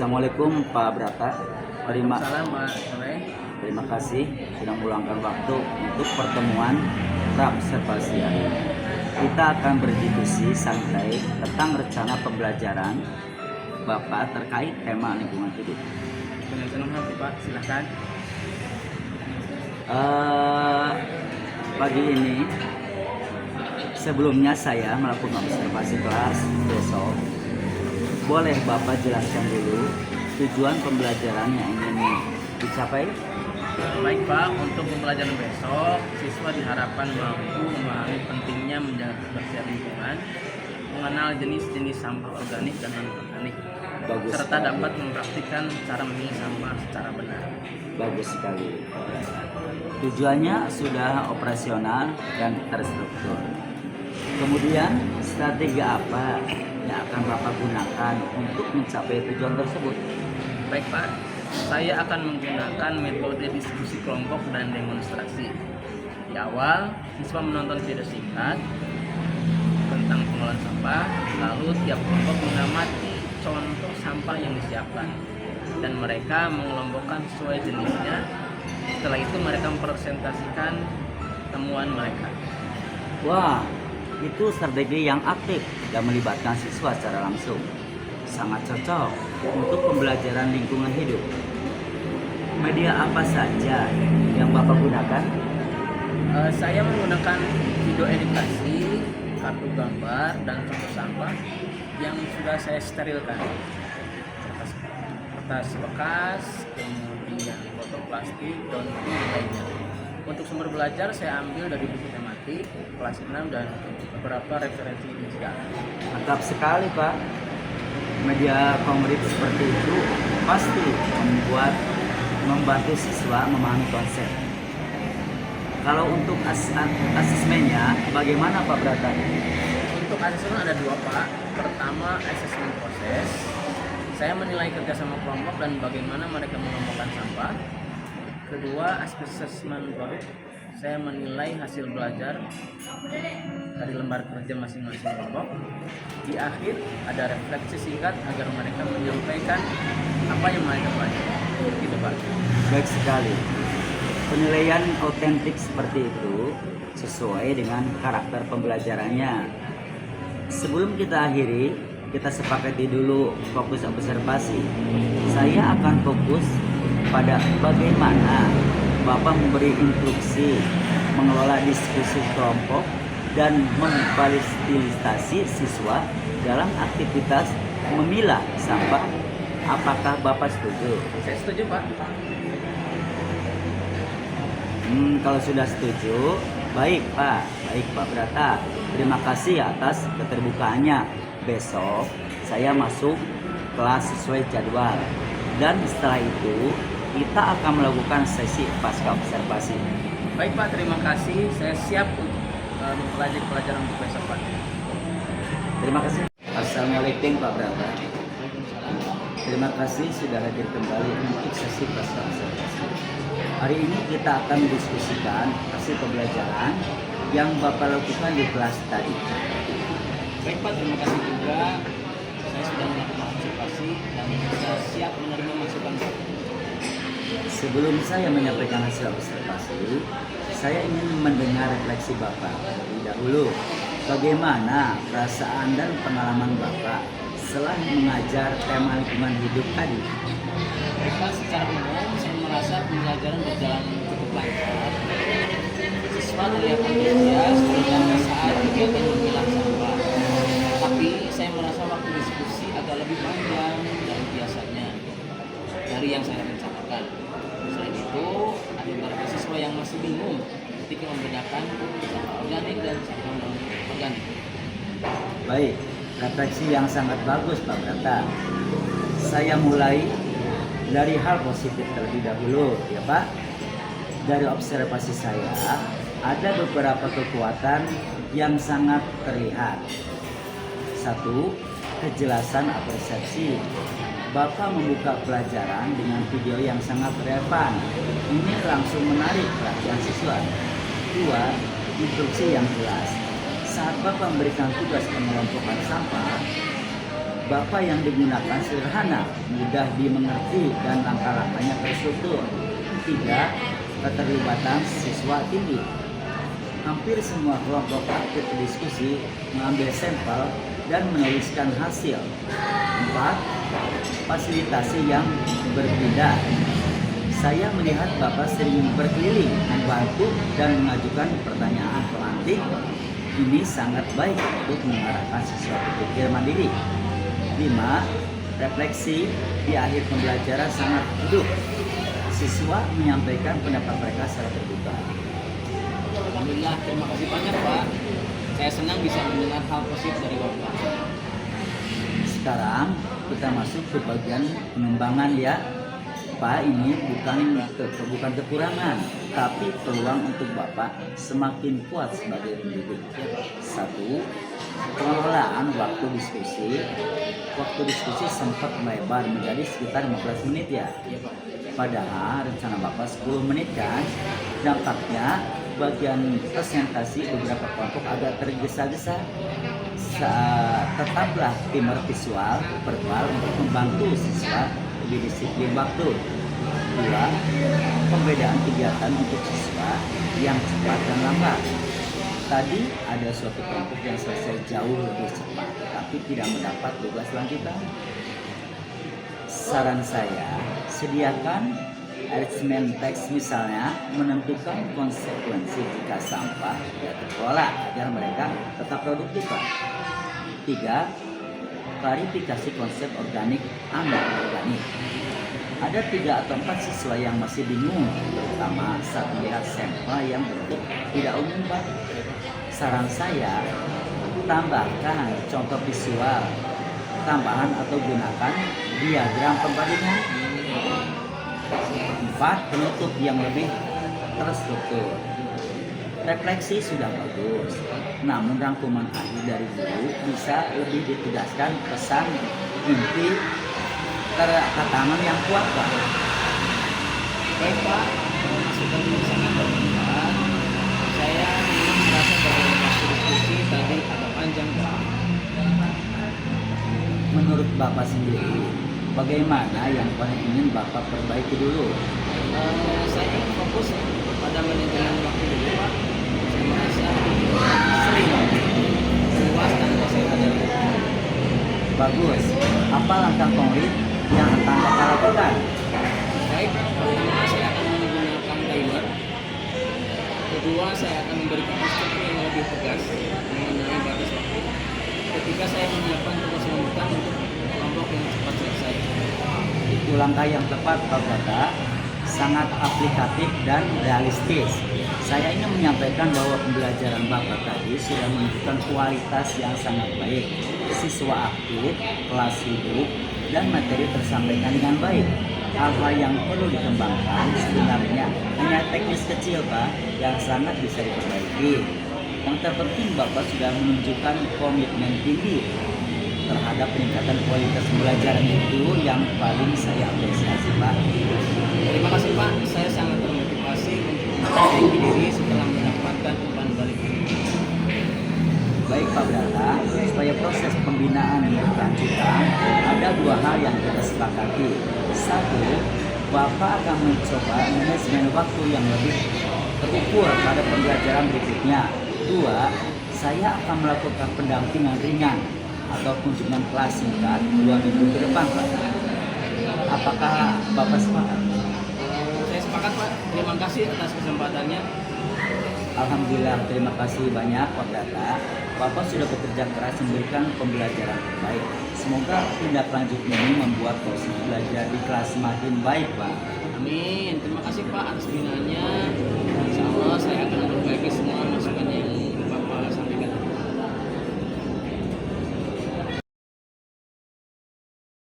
Assalamualaikum Pak Brata. Terima, Salam Pak Soleh. terima kasih sudah meluangkan waktu untuk pertemuan praobservasi hari ini. Kita akan berdiskusi santai tentang rencana pembelajaran Bapak terkait tema lingkungan hidup. Dengan senang hati Pak, silahkan. Pagi ini sebelumnya saya melakukan observasi kelas besok. Boleh Bapak jelaskan dulu tujuan pembelajaran yang ingin dicapai? Baik Pak, untuk pembelajaran besok, siswa diharapkan mampu memahami pentingnya menjaga kebersihan lingkungan, mengenal jenis-jenis sampah organik dan non-organik, serta dapat mempraktikkan cara memilah sampah secara benar. Bagus sekali. Tujuannya sudah operasional dan terstruktur. Kemudian strategi apa yang akan Bapak gunakan untuk mencapai tujuan tersebut? Baik Pak, saya akan menggunakan metode diskusi kelompok dan demonstrasi. Di awal, siswa menonton video singkat tentang pengelolaan sampah, lalu tiap kelompok mengamati contoh sampah yang disiapkan dan mereka mengelompokkan sesuai jenisnya. Setelah itu mereka mempresentasikan temuan mereka. Wah, itu strategi yang aktif dan melibatkan siswa secara langsung. Sangat cocok untuk pembelajaran lingkungan hidup. Media apa saja yang Bapak gunakan? Saya menggunakan video edukasi, kartu gambar, dan contoh sampah yang sudah saya sterilkan. Kertas bekas, kemudian botol plastik, daun lainnya. Untuk sumber belajar saya ambil dari buku tematik, kelas 6 dan beberapa referensi digital. Mantap sekali Pak. Media konkret seperti itu pasti membantu siswa memahami konsep. Kalau untuk asesmennya bagaimana Pak Brata? Untuk asesmen ada dua Pak. Pertama asesmen proses. Saya menilai kerjasama kelompok dan bagaimana mereka mengelompokkan sampah. Kedua, asesmen produk. Saya menilai hasil belajar dari lembar kerja masing-masing kelompok. Di akhir ada refleksi singkat agar mereka menyampaikan apa yang mereka pelajari. Gitu Pak. Baik sekali. Penilaian otentik seperti itu sesuai dengan karakter pembelajarannya. Sebelum kita akhiri, kita sepakati dulu fokus observasi. Saya akan fokus pada bagaimana Bapak memberi instruksi, mengelola diskusi kelompok, dan memfasilitasi siswa dalam aktivitas memilah sampah. Apakah Bapak setuju? Saya setuju Pak. Kalau sudah setuju, baik Pak Brata. Terima kasih atas keterbukaannya. Besok saya masuk kelas sesuai jadwal. Dan setelah itu kita akan melakukan sesi pasca observasi. Baik Pak, terima kasih. Saya siap untuk mempelajari pelajaran untuk besok Pak. Terima kasih. Assalamualaikum Pak Brata. Terima kasih sudah hadir kembali untuk sesi pasca observasi. Hari ini kita akan mendiskusikan hasil pembelajaran yang Bapak lakukan di kelas tadi. Baik Pak, terima kasih juga. Saya sudah melakukan observasi dan saya siap menerima masukan Pak. Sebelum saya menyampaikan hasil observasi, saya ingin mendengar refleksi Bapak terlebih dahulu. Bagaimana perasaan dan pengalaman Bapak setelah mengajar tema lingkungan hidup tadi? Baik Pak, secara umum saya merasa pembelajaran berjalan cukup lancar. Siswa terlihat antusias terutama saat kegiatan memilah sampah. Tapi saya merasa waktu diskusi agak lebih panjang dari biasanya dari yang saya rencanakan. Selain itu, ada beberapa siswa yang masih bingung ketika membedakan sampah organik dan sampah non-organik. Baik, refleksi yang sangat bagus Pak Brata. Saya mulai dari hal positif terlebih dahulu ya Pak. Dari observasi saya, ada beberapa kekuatan yang sangat terlihat. Satu, kejelasan persepsi. Bapak membuka pelajaran dengan video yang sangat relevan. Ini langsung menarik perhatian siswa. Dua, instruksi yang jelas. Saat Bapak memberikan tugas pengelompokan sampah, Bapak yang digunakan sederhana, mudah dimengerti, dan langkah-langkahnya terstruktur. 3. Keterlibatan siswa tinggi. Hampir semua kelompok aktif diskusi, mengambil sampel, dan menuliskan hasil. 4. Fasilitasi yang berpindah. Saya melihat Bapak sering berkeliling, membantu, dan mengajukan pertanyaan pelantik. Ini sangat baik untuk mengarahkan siswa berpikir mandiri. 5. Refleksi di akhir pembelajaran sangat hidup. Siswa menyampaikan pendapat mereka secara terbuka. Alhamdulillah, terima kasih banyak Pak. Saya senang bisa mendengar hal positif dari Bapak. Sekarang kita masuk ke bagian pengembangan ya. Pak, ini bukan kekurangan, tapi peluang untuk Bapak semakin kuat sebagai pendidik. 1. Pengelolaan waktu diskusi. Waktu diskusi sempat melebar menjadi sekitar 15 menit ya. Iya Pak. Padahal rencana Bapak 10 menit kan. Dampaknya bagian presentasi beberapa kelompok agak tergesa-gesa. Tetaplah timer visual verbal untuk membantu siswa lebih disiplin waktu. 2. Pembedaan kegiatan untuk siswa yang cepat dan lambat. Tadi ada suatu kelompok yang selesai jauh lebih cepat tapi tidak mendapat tugas lanjutan. Saran saya, sediakan arrangement teks, misalnya menentukan konsekuensi jika sampah tidak terkelola agar mereka tetap produktif. 3. Klarifikasi konsep organik anorganik. Ada 3 atau 4 siswa yang masih bingung, terutama saat melihat sampel yang bentuk tidak umum Pak. Saran saya, tambahkan contoh visual tambahan atau gunakan diagram perbandingan. 4. Penutup yang lebih terstruktur. Refleksi sudah bagus, namun rangkuman akhir dari guru bisa lebih ditegaskan pesan inti katakan yang kuat Pak. Baik Pak, masukan ini sangat bermanfaat. Saya memang merasa bahwa waktu diskusi tadi agak panjang Pak. Menurut Bapak sendiri, bagaimana yang paling ingin Bapak perbaiki dulu? Saya ingin fokus pada manajemen waktu dulu Pak. Saya merasa sering luas tanpa saya sadari. Bagus. Apa langkah konkret yang akan Bapak lakukan? Baik, pertama saya akan menggunakan timer. Kedua, saya akan memberikan instruksi yang lebih tegas mengenai batas waktu. Ketiga, saya menyiapkan tugas lanjutan untuk kelompok yang cepat selesai. Itu langkah yang tepat Pak Bapak, sangat aplikatif dan realistis. Saya ingin menyampaikan bahwa pembelajaran Bapak tadi sudah menunjukkan kualitas yang sangat baik. Siswa aktif, kelas hidup, dan materi tersampaikan dengan baik. Hal-hal yang perlu dikembangkan sebenarnya hanya teknis kecil Pak, yang sangat bisa diperbaiki. Yang terpenting Bapak sudah menunjukkan komitmen tinggi terhadap peningkatan kualitas pembelajaran, itu yang paling saya apresiasi Pak. Terima kasih Pak, saya sangat termotivasi untuk memperbaiki diri setelah mendapatkan umpan balik ini. Baik Pak Brata, supaya proses pembinaan berkelanjutan, ada 2 hal yang kita sepakati. 1. Bapak akan mencoba manajemen waktu yang lebih terukur pada pembelajaran berikutnya. 2. Saya akan melakukan pendampingan ringan atau kunjungan kelas singkat 2 minggu ke depan Pak. Apakah Bapak sepakat? Saya sepakat Pak, terima kasih atas kesempatannya. Alhamdulillah, terima kasih banyak Pak Brata. Bapak sudah bekerja keras memberikan pembelajaran terbaik. Semoga tindak lanjut ini membuat proses belajar di kelas semakin baik Pak. Amin, terima kasih Pak atas binaannya. Insya Allah saya akan memperbaiki